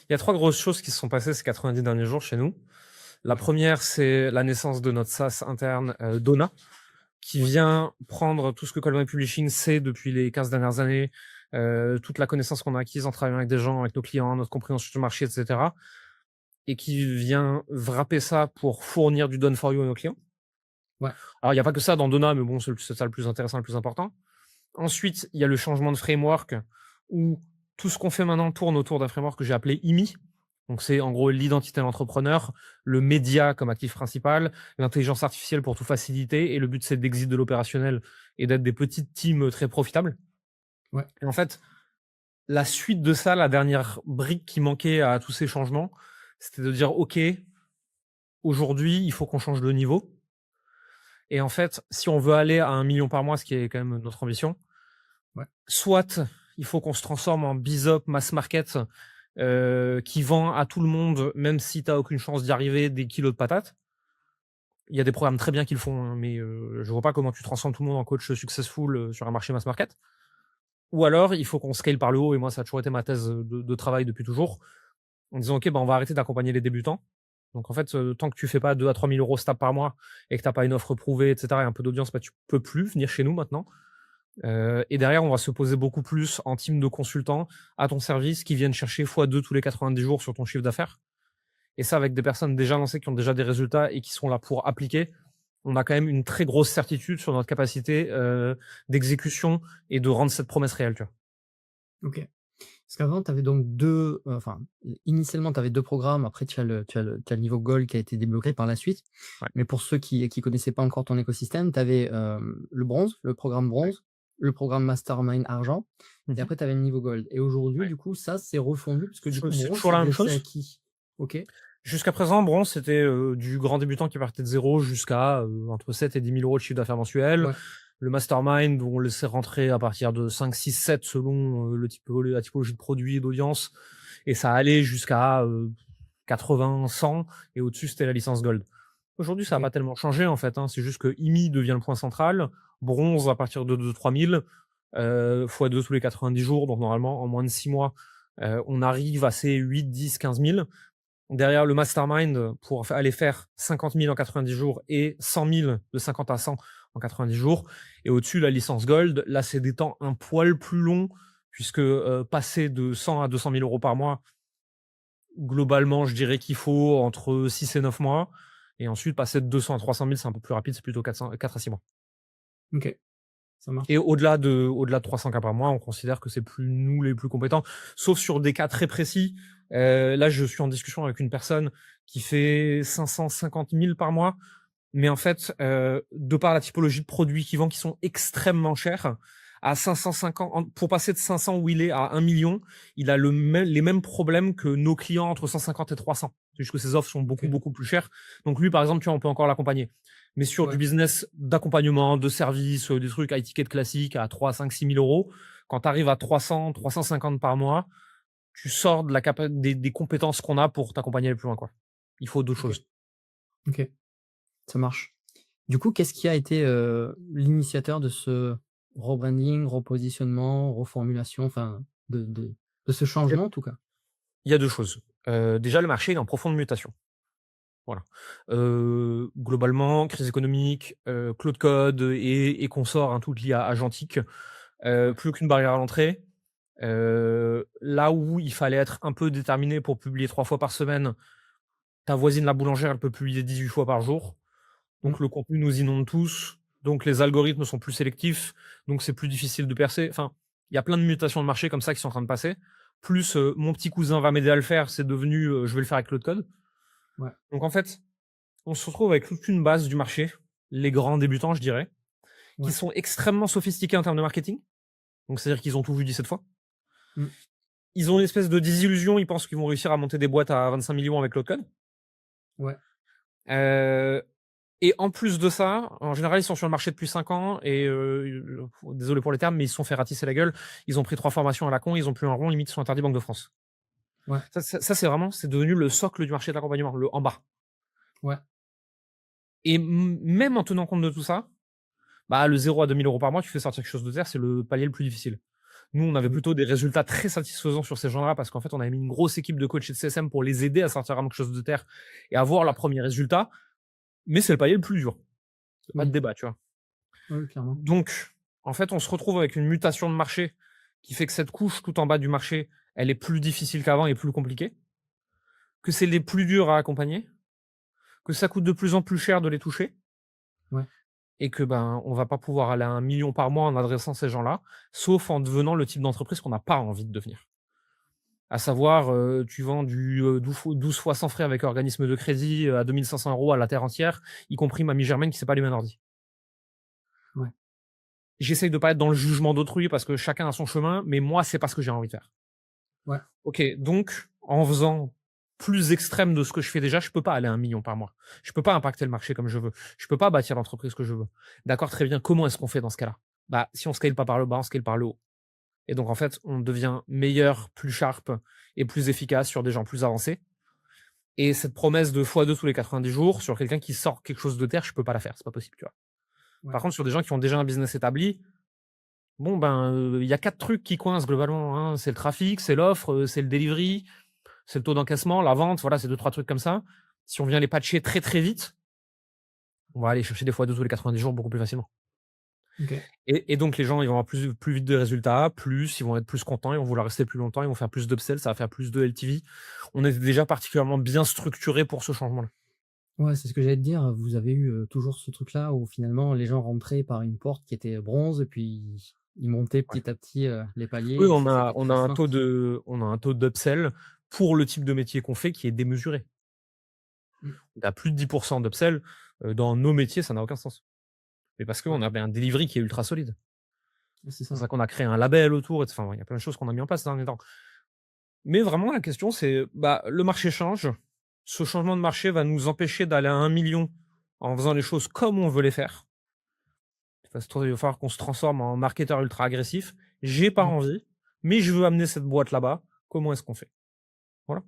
Il y a 3 grosses choses qui se sont passées ces 90 derniers jours chez nous. La Ouais. première, c'est la naissance de notre SaaS interne, Donna, qui Ouais. vient prendre tout ce que Coleman Publishing sait depuis les 15 dernières années, toute la connaissance qu'on a acquise en travaillant avec des gens, avec nos clients, notre compréhension du marché, et cetera, et qui vient wrapper ça pour fournir du done for you à nos clients. Ouais. Alors il y a pas que ça dans Donna, mais bon, c'est ça le plus intéressant, le plus important. Ensuite, il y a le changement de framework où tout ce qu'on fait maintenant tourne autour d'un framework que j'ai appelé IMI. Donc, c'est en gros l'identité de l'entrepreneur, le média comme actif principal, l'intelligence artificielle pour tout faciliter. Et le but, c'est d'exit de l'opérationnel et d'être des petites teams très profitables. Ouais. Et en fait, la suite de ça, la dernière brique qui manquait à tous ces changements, c'était de dire, OK, aujourd'hui, il faut qu'on change de niveau. Et en fait, si on veut aller à 1 million par mois, ce qui est quand même notre ambition, Ouais. soit il faut qu'on se transforme en Bizop mass market qui vend à tout le monde, même si tu as aucune chance d'y arriver, des kilos de patates. Il y a des programmes très bien qui le font, hein, mais je vois pas comment tu transformes tout le monde en coach successful sur un marché mass market. Ou alors, il faut qu'on scale par le haut, et moi, ça a toujours été ma thèse de travail depuis toujours, en disant, OK, bah, on va arrêter d'accompagner les débutants. Donc, en fait, tant que tu fais pas 2 à 3 000 € stable par mois et que tu pas une offre prouvée, et cetera, et un peu d'audience, bah, tu peux plus venir chez nous maintenant. Et derrière, on va se poser beaucoup plus en team de consultants à ton service qui viennent chercher x2 tous les 90 jours sur ton chiffre d'affaires. Et ça, avec des personnes déjà lancées qui ont déjà des résultats et qui sont là pour appliquer, on a quand même une très grosse certitude sur notre capacité d'exécution et de rendre cette promesse réelle, tu vois. OK. Parce qu'avant, tu avais donc 2, enfin, initialement, tu avais 2 programmes. Après, tu as le niveau Gold qui a été débloqué par la suite. Ouais. Mais pour ceux qui connaissaient pas encore ton écosystème, tu avais, le bronze, le programme Ouais. bronze, le programme Mastermind argent et Mmh. après tu avais le niveau Gold et aujourd'hui, Ouais. du coup, ça, c'est refondu parce que du coup, C'est bronze, toujours ça la même s'adressait à chose. qui? OK. Jusqu'à présent, bronze, c'était du grand débutant qui partait de zéro jusqu'à entre 7 et 10 000 € de chiffre d'affaires mensuel. Ouais. Le mastermind, où on le laissait rentrer à partir de 5, 6, 7 selon la typologie de produit et d'audience. Et ça allait jusqu'à 80, 100. Et au-dessus, c'était la licence Gold. Aujourd'hui, ça n'a OK. pas tellement changé, en fait, hein. C'est juste que IMI devient le point central. Bronze à partir de 2-3 000, x2 tous les 90 jours. Donc, normalement, en moins de 6 mois, on arrive à ces 8, 10, 15 000. Derrière le mastermind, pour aller faire 50 000 en 90 jours et 100 000, de 50 à 100 en 90 jours. Et au-dessus, la licence Gold, là, c'est des temps un poil plus longs, puisque passer de 100 à 200 000 € par mois, globalement, je dirais qu'il faut entre 6 et 9 mois. Et ensuite, passer de 200 à 300 000, c'est un peu plus rapide, c'est plutôt 4 à 6 mois. OK, ça Et marche. au-delà de 300 cas par mois, on considère que c'est plus nous les plus compétents, sauf sur des cas très précis. Là, je suis en discussion avec une personne qui fait 550 000 par mois, mais en fait, de par la typologie de produits qu'il vend qui sont extrêmement chers, à 550, pour passer de 500 où il est à 1 million, il a les mêmes problèmes que nos clients entre 150 et 300. C'est juste que ses offres sont beaucoup, OK. beaucoup plus chères. Donc lui, par exemple, tu vois, on peut encore l'accompagner. Mais sur du Ouais. business d'accompagnement, de service, des trucs à étiquette classique à 3, 5, 6 000 €, quand tu arrives à 300, 350 par mois, tu sors de des compétences qu'on a pour t'accompagner le plus loin, quoi. Il faut d'autres OK. choses. OK, ça marche. Du coup, qu'est-ce qui a été, l'initiateur de ce rebranding, repositionnement, reformulation, enfin de ce Il y a changement en tout cas? il y a 2 choses. Déjà, le marché est en profonde mutation. Voilà. Globalement, crise économique, cloud code et consorts, hein, toutes liées à agentique, Ouais. plus aucune barrière à l'entrée. Là où il fallait être un peu déterminé pour publier 3 fois par semaine, ta voisine la boulangère, elle peut publier 18 fois par jour. Mmh. Donc le contenu nous inonde tous, donc les algorithmes sont plus sélectifs, donc c'est plus difficile de percer. Enfin, il y a plein de mutations de marché comme ça qui sont en train de passer. Plus, mon petit cousin va m'aider à le faire, c'est devenu, je vais le faire avec Claude Code. Ouais. Donc en fait, on se retrouve avec toute une base du marché, les grands débutants, je dirais, qui Ouais. sont extrêmement sophistiqués en termes de marketing. Donc c'est-à-dire qu'ils ont tout vu 17 fois. Mmh. Ils ont une espèce de désillusion, ils pensent qu'ils vont réussir à monter des boîtes à 25 millions avec Claude Code. Ouais. Heu Et en plus de ça, en général, ils sont sur le marché depuis 5 ans et désolé pour les termes, mais ils se sont fait ratisser la gueule. Ils ont pris 3 formations à la con, ils ont plus un rond, limite ils sont interdits Banque de France. Ouais. Ça, c'est vraiment c'est devenu le socle du marché de l'accompagnement, le en bas. Ouais. Et même en tenant compte de tout ça, bah, le 0 à 2 000 € par mois, tu fais sortir quelque chose de terre, c'est le palier le plus difficile. Nous, on avait Mmh. plutôt des résultats très satisfaisants sur ces gens-là parce qu'en fait, on avait mis une grosse équipe de coachs et de CSM pour les aider à sortir quelque chose de terre et avoir leurs premiers résultats. Mais c'est le palier le plus dur. Pas de Oui, débat, tu vois? oui, clairement. Donc, en fait, on se retrouve avec une mutation de marché qui fait que cette couche tout en bas du marché, elle est plus difficile qu'avant et plus compliquée, que c'est les plus durs à accompagner, que ça coûte de plus en plus cher de les toucher Ouais. et que, ben, on va pas pouvoir aller à 1 million par mois en adressant ces gens-là, sauf en devenant le type d'entreprise qu'on n'a pas envie de devenir. À savoir, tu vends du, 12 fois sans frais avec organisme de crédit, à 2 500 € à la terre entière, y compris mamie Germaine qui sait pas allumer un ordi. Ouais. J'essaye de pas être dans le jugement d'autrui parce que chacun a son chemin, mais moi, c'est pas ce que j'ai envie de faire. Ouais. OK, donc en faisant plus extrême de ce que je fais déjà, je peux pas aller à 1 million par mois. Je peux pas impacter le marché comme je veux. Je peux pas bâtir l'entreprise que je veux. D'accord, très bien. Comment est-ce qu'on fait dans ce cas-là? Bah, si on scale pas par le bas, on scale par le haut. Et donc en fait, on devient meilleur, plus sharp et plus efficace sur des gens plus avancés. Et cette promesse de x2 tous les 90 jours sur quelqu'un qui sort quelque chose de terre, je peux pas la faire, c'est pas possible, tu vois? Ouais. Par contre, sur des gens qui ont déjà un business établi, bon ben, il y a 4 trucs qui coincent globalement, hein. C'est le trafic, c'est l'offre, c'est le delivery, c'est le taux d'encaissement, la vente, voilà, c'est deux trois trucs comme ça. Si on vient les patcher très, très vite, on va aller chercher des fois 2 tous les 90 jours beaucoup plus facilement. OK. Et donc les gens, ils vont avoir plus vite de résultats, plus ils vont être plus contents, ils vont vouloir rester plus longtemps, ils vont faire plus d'upsell, ça va faire plus de LTV. On est déjà particulièrement bien structuré pour ce changement-là. Ouais, c'est ce que j'allais te dire, vous avez eu, toujours ce truc-là où finalement les gens rentraient par une porte qui était bronze et puis ils montaient Ouais. petit à petit, les Oui, paliers et c'était on a un crescent. taux d'upsell pour le type de métier qu'on fait qui est démesuré. Mmh. On a plus de 10 d'upsell, dans nos métiers, ça n'a aucun sens. Mais parce Ouais, qu'on avait un delivery qui est ultra solide. ouais, c'est C'est pour ça. ça qu'on a créé un label autour et enfin, il y a plein de choses qu'on a mis en place ces derniers temps. Mais vraiment la question c'est, bah, le marché change. Ce changement de marché va nous empêcher d'aller à 1 million en faisant les choses comme on veut les faire. Il va falloir qu'on se transforme en marketeur ultra agressif. J'ai pas Mmh. envie, mais je veux amener cette boîte là-bas. Comment est-ce qu'on fait? Voilà.